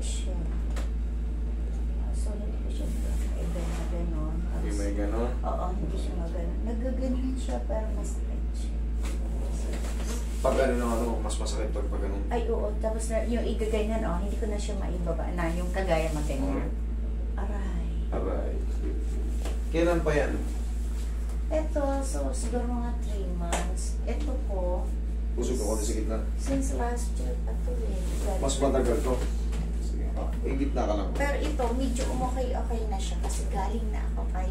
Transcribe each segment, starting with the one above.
siya. So, hindi ko siya na gano'n. Yung may gano'n? Oo, hindi siya magano'n. Nagaganon siya, pero masakit siya. Pag ano na ano, mas masakit pag ganun. Ay, oo. Tapos yung igaganyan, hindi ko na siya maibaba na yung kagaya maganyan. Aray. Aray. Kailan pa yan? Ito, so siguro mga 3 months. Ito po, Pusog ako sa gitna. since last year pa to eh. Mas matagal to. Sige. Gitna ka lang. Pero ito, medyo okay na siya kasi galing na ako kay,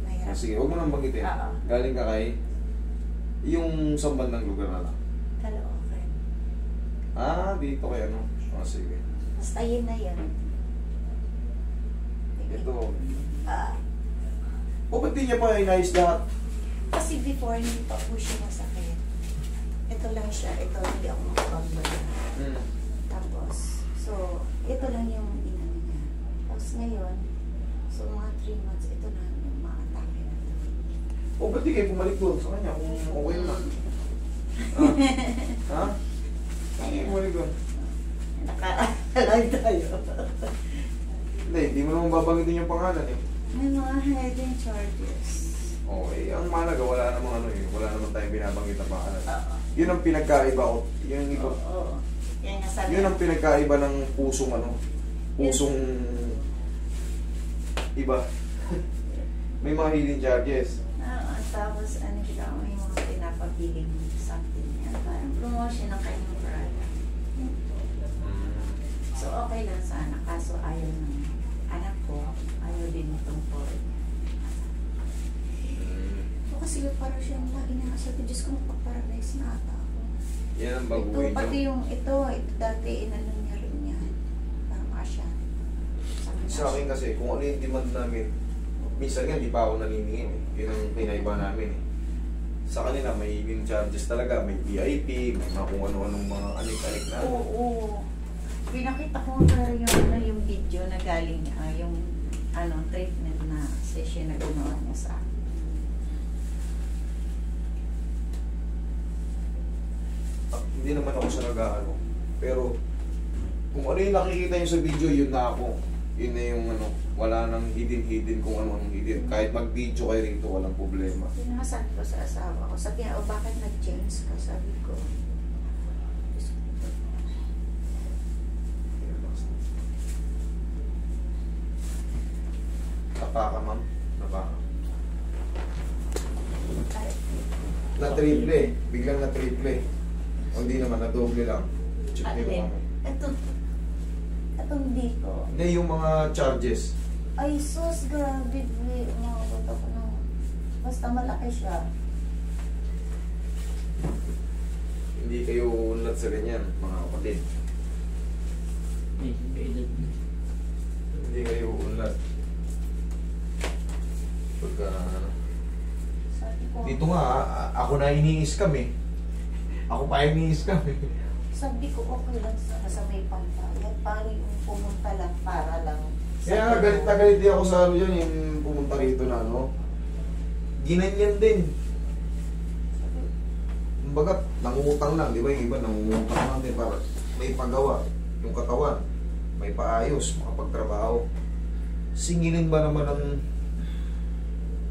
mahirap. Sige, huwag mo nang banggitin. Oo. Galing ka kay yung samban ng lugar na lang. Caloocan. Dito kay ano? Sige. Basta yun na yan. Ito. Ah, Ba't di niya pa inayos lahat? kasi before, hindi pa po siya masakit. Ito lang siya. Ito, hindi ako makapagbalik. Tapos, so, ito lang yung inano niya. Tapos ngayon, so mga 3 months, ito na yung makatake na ito. Ba't di kayo bumalik doon sa kanya kung okay na? Ha? Hindi kayo bumalik doon. Nakaalay tayo. Hindi mo naman babanggitin yung pangalan eh. May mga hidden charges. Okay, ang mahalaga, wala namang ano eh. Wala naman tayong binabanggit na pangalan. Oo. Yun ang pinagkaiba ko. Yung iba. Oo. Yan nga sabi. Yun ang pinagkaiba ng pusong ano. Pusong iba. May mga hidden charges. Tapos ano kita, may mga pinapabiling something yan. Parang promotion ng kanyang product. So okay lang sana. Kaso ayaw ng anak ko. Ayaw din itong board. Kasi parang siya lagi na sabi, Diyos ko, magpaparalize na ata ako. Yan ang Ito, baguhin pati nyo. yung ito dati inano niya rin yan. Parang asya. Sa akin kasi, kung ano yung demand namin, minsan nga, di pa ako naniningin eh. Yun ang pinaiba namin eh. Sa kanila, may hidden charges talaga. May VIP, may mga kung ano-anong mga alik-alik na. Oo. Pinakita ko nga yung video na galing yung treatment na session na ginawa niya sa akin. Hindi naman ako sa nag-ano. Pero, kung ano yung nakikita nyo sa video, yun na ako. Yun na yung ano, wala nang hidden kung ano ang hidden. Kahit mag-video kayo rito, walang problema. Sinasabi ko sa asawa ko, sabi niya, bakit nag-change ka? Sabi ko, Napaka, ma'am. Napaka. ay, Na triple. Biglang na triple. O hindi naman, na doble lang. Check nyo lang. Itong dito. Hindi, yung mga charges. Ay, sus, grabe, umabot ako ng, basta malaki siya. Hindi kayo unlad sa ganyan, mga kapatid. Hindi kayo unlad. Pagka... Sabi ko, Dito nga, ako na iniiskam eh. Ako pa iniiskam eh. sabi ko, okay lang sana sa may pampayat. Parang yung pumunta lang para lang. Kaya nga, galit na galit din ako sa ano yan, yung pumunta rito na ano. Ginanyan din. Kumbaga, nangungutang lang, di ba? Yung iba, nangungutang lang din para may paggawa. Yung katawan, may paayos, makapagtrabaho. Singilin ba naman ng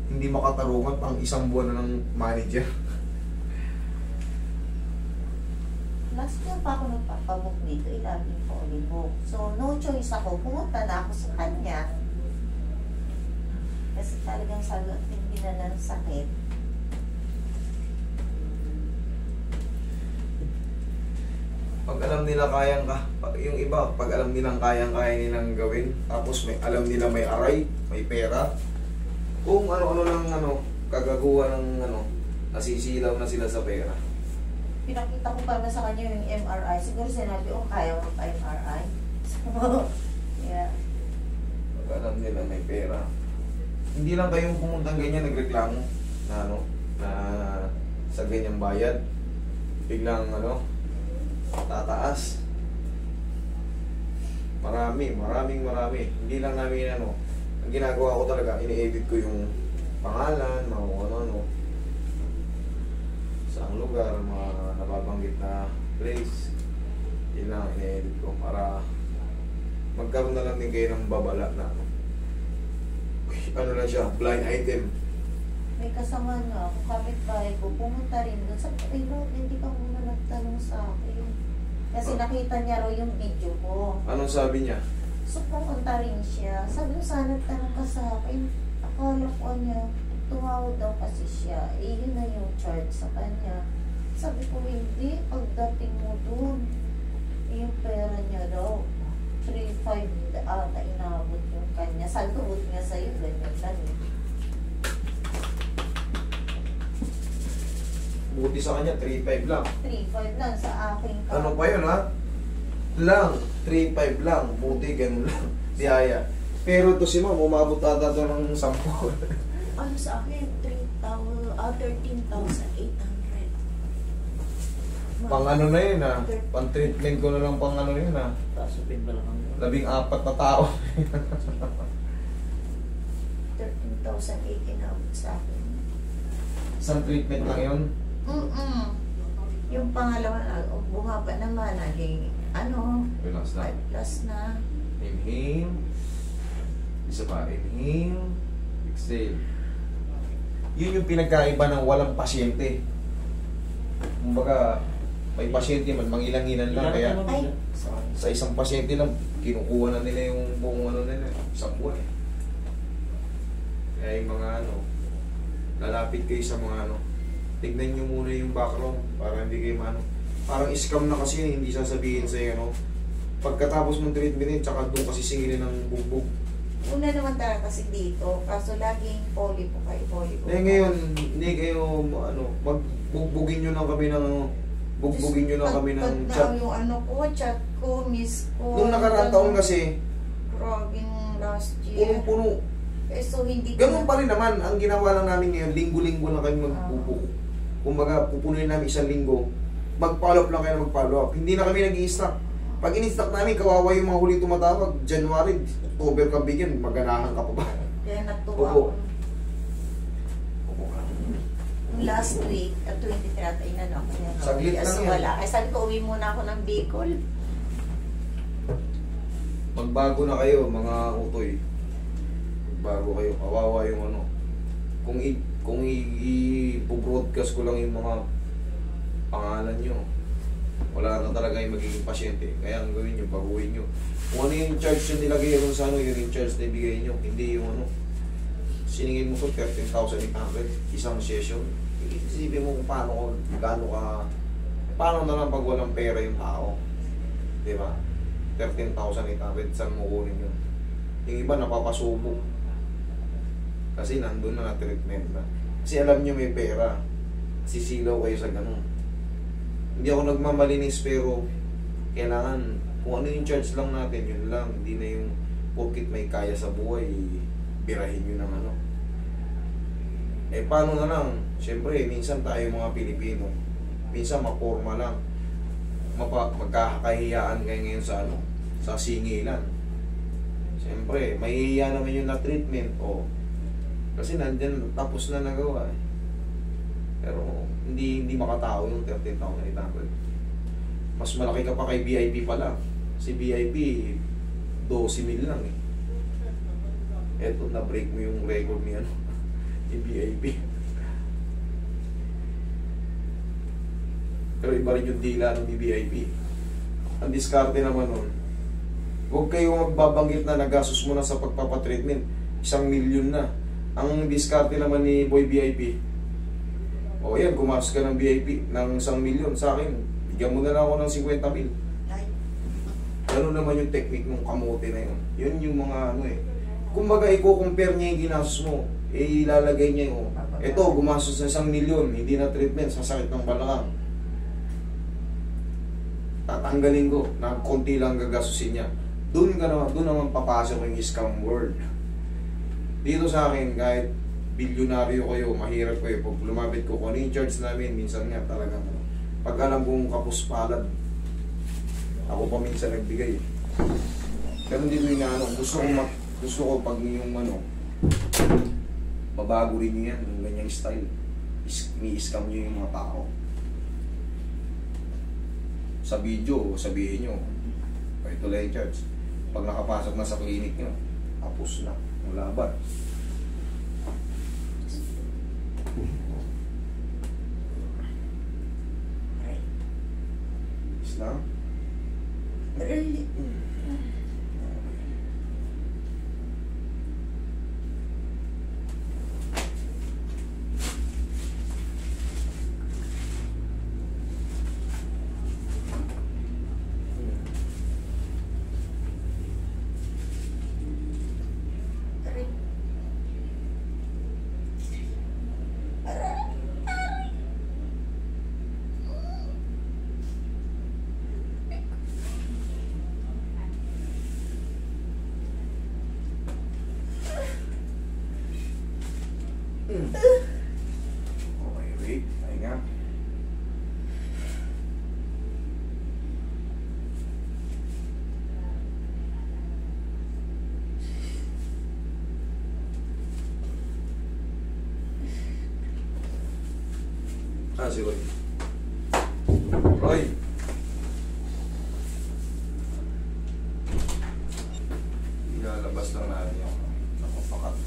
hindi makatarungan pang isang buwan na ng manager? Last year pa ako nagpapabook dito, ilagin ko ulit. So, no choice ako. Pumunta na ako sa kanya. Kasi talagang sagot, hindi na ng sakit. Pag alam nila kayang yung iba, pag alam nilang kayang-kaya nilang gawin, tapos may alam nila may aray, may pera, kung ano-ano lang kagaguhan ng nasisilaw na sila sa pera. Pinakita ko pa sa kanya yung MRI. Siguro sinabi, kaya mo pa MRI. So, yeah. Pag alam nila may pera. Hindi lang kayong pumuntang ganyan nagreklamo na na sa ganyang bayad. Biglang tataas. Marami. Hindi lang namin ang ginagawa ko talaga, ini-edit ko yung pangalan, mga ano, saang lugar, mga nababanggit na place. Yun lang, ini-edit ko para magkaroon na lang din kayo ng babala na ano na siya, blind item. May kasama nga ako, kapitbahay ko, pumunta rin doon. Sabi ko, ay Lord, hindi ka muna nagtanong sa akin. Kasi nakita niya raw yung video ko. Anong sabi niya? So, pumunta rin siya. Sabi ko, sana nagtanong ka sa akin. Akala ko niya, tumawag daw kasi siya. Eh, yun na yung charge sa kanya. Sabi ko, hindi. Pagdating mo doon, yung pera niya daw, 3,500 ata inabot yung kanya. Sabi ko, buti nga sa'yo, ganyan lang eh. Buti sa kanya, 3.5 lang. 3,500 lang sa aking Ano pa yun, ha? Lang, 3.5 lang. Buti, ganun lang. Biyaya. Pero ito si ma'am, umabot ata ito ng 10. Ano sa akin, 13,800. Pang ano na yun, ha? Pang treatment ko na lang pang ano yun, ha? Tasupin ba lang ang 14 na tao. 13,800 inabot sa akin. Isang treatment lang yun. Yung pangalawa, bunga pa naman, naging, Relax na. 5 plus na. Inhale. Isa pa. Inhale. Exhale. Yun yung pinagkaiba ng walang pasyente. Kumbaga, may pasyente man, mangilang-ilan lang. Kaya Ay. sa isang pasyente lang, kinukuha na nila yung buong ano nila. Isang buwan eh. Kaya yung mga lalapit kayo sa mga tignan nyo muna yung background para hindi kayo parang scam na kasi hindi sasabihin sa'yo pagkatapos mong treatment tsaka doon kasi singilin ng bugbog. Una naman talaga kasi dito, kaso laging polypo kayo. Ngayon, hindi kayo bugbugin nyo lang kami ng bugbugin nyo lang kami ng chat. Yung chat ko, miss ko. Nung nakaraan taon kasi, grabe yung last year. punong-puno. So hindi Ganun pa rin naman, ang ginawa lang namin ngayon, linggo-linggo lang kami magbubuo. Kumbaga, pupunuin namin isang linggo, mag-follow up lang kayo na mag-follow up. Hindi na kami nag-i-stock. Pag in-stock namin, kawawa yung mga huli tumatawag. January, October ka bigyan, maganahan ka pa ba? Kaya natuwa Opo. ako. Yung last week, at 23 at inano ako niya. Saglit lang yan. Wala. Ay sabi ko, uwi muna ako ng Bicol. Magbago na kayo, mga utoy. Magbago kayo, kawawa yung kung i-broadcast ko lang yung mga pangalan nyo, wala na talaga yung magiging pasyente. Kaya ang gawin nyo, baguhin nyo. Kung ano yung charge yung nilagay yun sa yun yung charge na ibigay nyo. Hindi yung siningin mo ko 13,800 isang session. Isipin mo kung paano na lang pag walang pera yung tao. Diba? 13,800, saan mo kunin yun? Yung iba napapasubok. Kasi nandun na na-treatment na. Kasi alam nyo may pera. Sisilaw kayo sa ganun. Hindi ako nagmamalinis pero kailangan, kung ano yung charge lang natin, yun lang. Hindi na yung porkit may kaya sa buhay, birahin nyo ng paano na lang? Siyempre, minsan tayo mga Pilipino, minsan maporma lang. Magkakahiyaan kayo ngayon sa singilan. Siyempre, mahihiya naman yung na-treatment. Kasi nandyan, tapos na nagawa eh. Pero hindi makatao yung 13,800. Mas malaki ka pa kay VIP pala. Si VIP 12,000 lang eh. Eto, na-break mo yung record ni ni VIP. Pero iba rin yung dila ng VIP. Ang diskarte naman nun, huwag kayong magbabanggit na nagastos mo na sa pagpapatreatment. 1 million na. Ang diskarte naman ni Boy VIP, yan, gumastos ka ng VIP ng 1 million sa akin, bigyan mo na lang ako ng 50,000. Ganun naman yung technique ng kamote na yun. Yun yung mga kumbaga i-compare niya yung ginastos mo, ilalagay niya yung ito, gumastos na 1 million, hindi na treatment, sasakit ng balakang. Tatanggalin ko, na konti lang gagastusin niya. Doon naman papasok yung scam world. Dito sa akin, kahit bilyonaryo kayo, mahirap kayo, pag lumapit ko, kung ano yung charge namin, minsan nga talagang pag alam kong kapuspalad, ako pa minsan nagbigay. Pero dito yung gusto ko pag yung mabago rin nyo yan, yung ganyang style. Mi-scam nyo yung mga tao. Sa video, sabihin nyo, ito lang yung charge. Pag nakapasok na sa clinic nyo, tapos na ang laban. Is lang. Aray. Aray. Aray. Okay, wait. Pahinga. Si Roy. Roy! Ilalabas lang natin yung napapakat.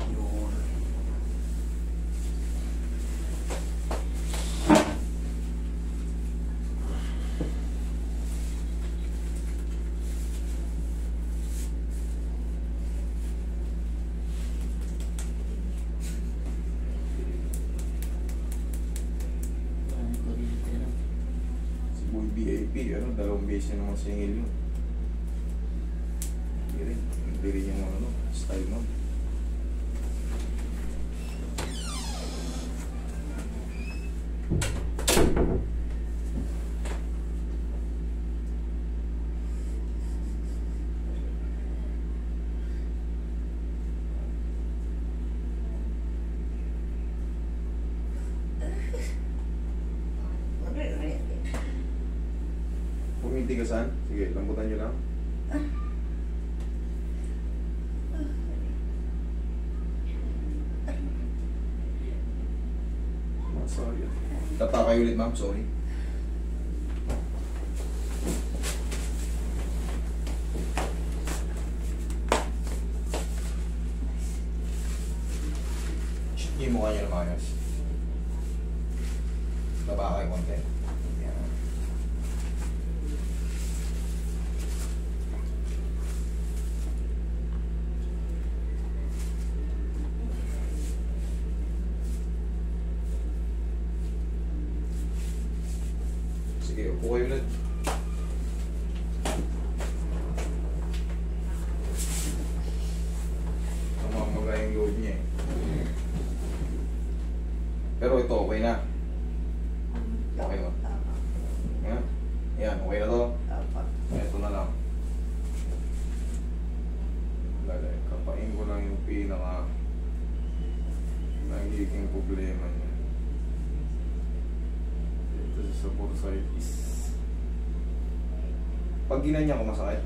Yun. Si Boy VIP, dalawang beses na naman singil yun. Hindi rin yung style mo. Huwag yung tigasan. Sige, lambutan nyo lang. Sorry. Tatakay ulit, ma'am. Sorry. Yung mukha niya naman ayos. Baba kayo konti. Yan. Sige, upo kayo ulit. Namamaga yung load niya eh. Pero ito, okay na. Okay ba? Yan. Yan, okay na to. Ito na lang. Lalay, kapain ko lang yung pinaka nagiging problema niya. Ito sa bursitis. Pag ginanya ko masakit?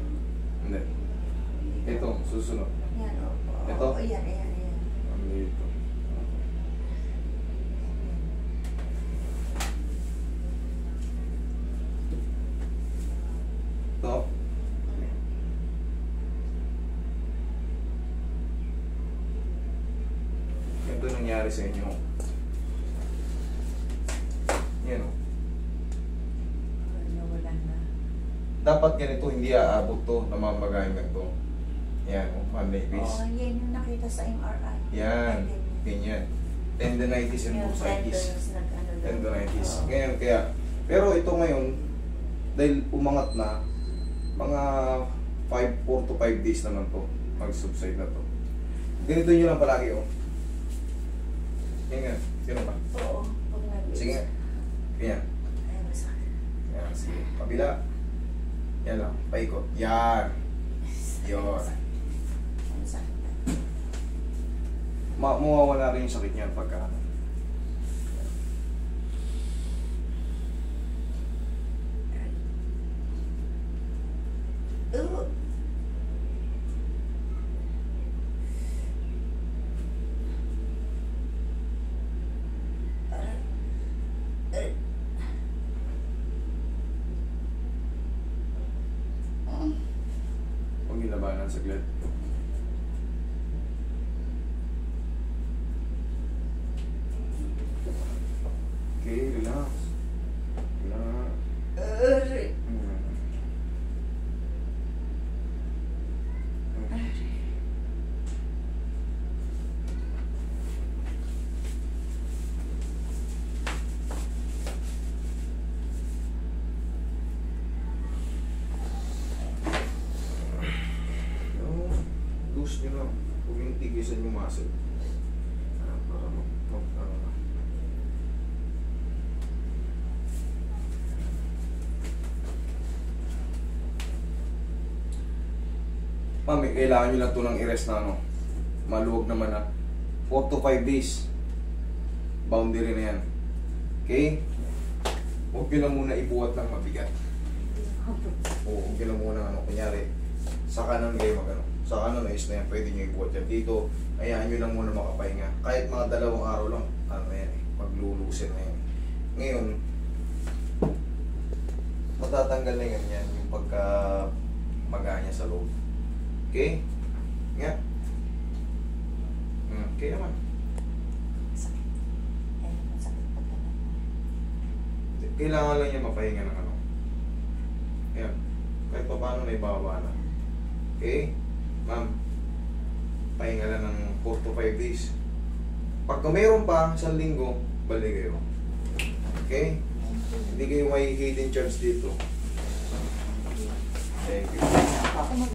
Hindi. Ito, susunod. Yan, opo. Ito? Oo, yan. Ano dito? Ito? Ito nangyari sa inyo. Yan o. Wala na. Dapat ganito, hindi aabot to, namamagayin ganito. Yan o, manipis. Oo, yan yung nakita sa MRI. Yan, ganyan. Tendinitis and bursitis. Tendinitis. Ngayon, kaya, pero ito ngayon, dahil umangat na, mga 4 to 5 days naman to, mag-subside na to. Ganito nyo lang palagi o. Yan nga, gano'n ba? Oo, pag nag-iis. Sige. Ganyan. Ay, masakit. Yan, sige. Kabila. Yan lang, paikot. Yan. Yun. Masakit. Mawawala rin yung sakit niyan pagka ano. labanan saglit. Okay, relax. Relax. Hmm. Loose nyo lang. Huwag yung tigisan yung muscle. Para Ma'am, kailangan nyo lang ito ng i-rest na ano. Maluwag naman na. 4 to 5 days. Boundary na yan. Okay? Huwag nyo lang muna ibuhat ng mabigat. Oo, huwag nyo lang muna ano. Kunyari, sa kanan kayo mag-ano. Sa kanan ayos na yan, pwede nyo ibuhat yan. Dito, hayaan nyo lang muna makapahinga. Kahit mga 2 araw lang, ano na yan eh. Maglulusin na yan. Ngayon, matatanggal na yan yung pagka maga niya sa loob. Okay? Nga. Okay naman. Sakit. Ayun, sakit pa talaga. Kailangan lang niya mapahinga ng ano. Ayan. Kahit pa paano may baba na. Okay? Ma'am, pahinga lang ng 4 to 5 days. Pagka mayroon pa, 1 linggo, balik kayo. Okay? Hindi kayo may hidden charge dito. Thank you.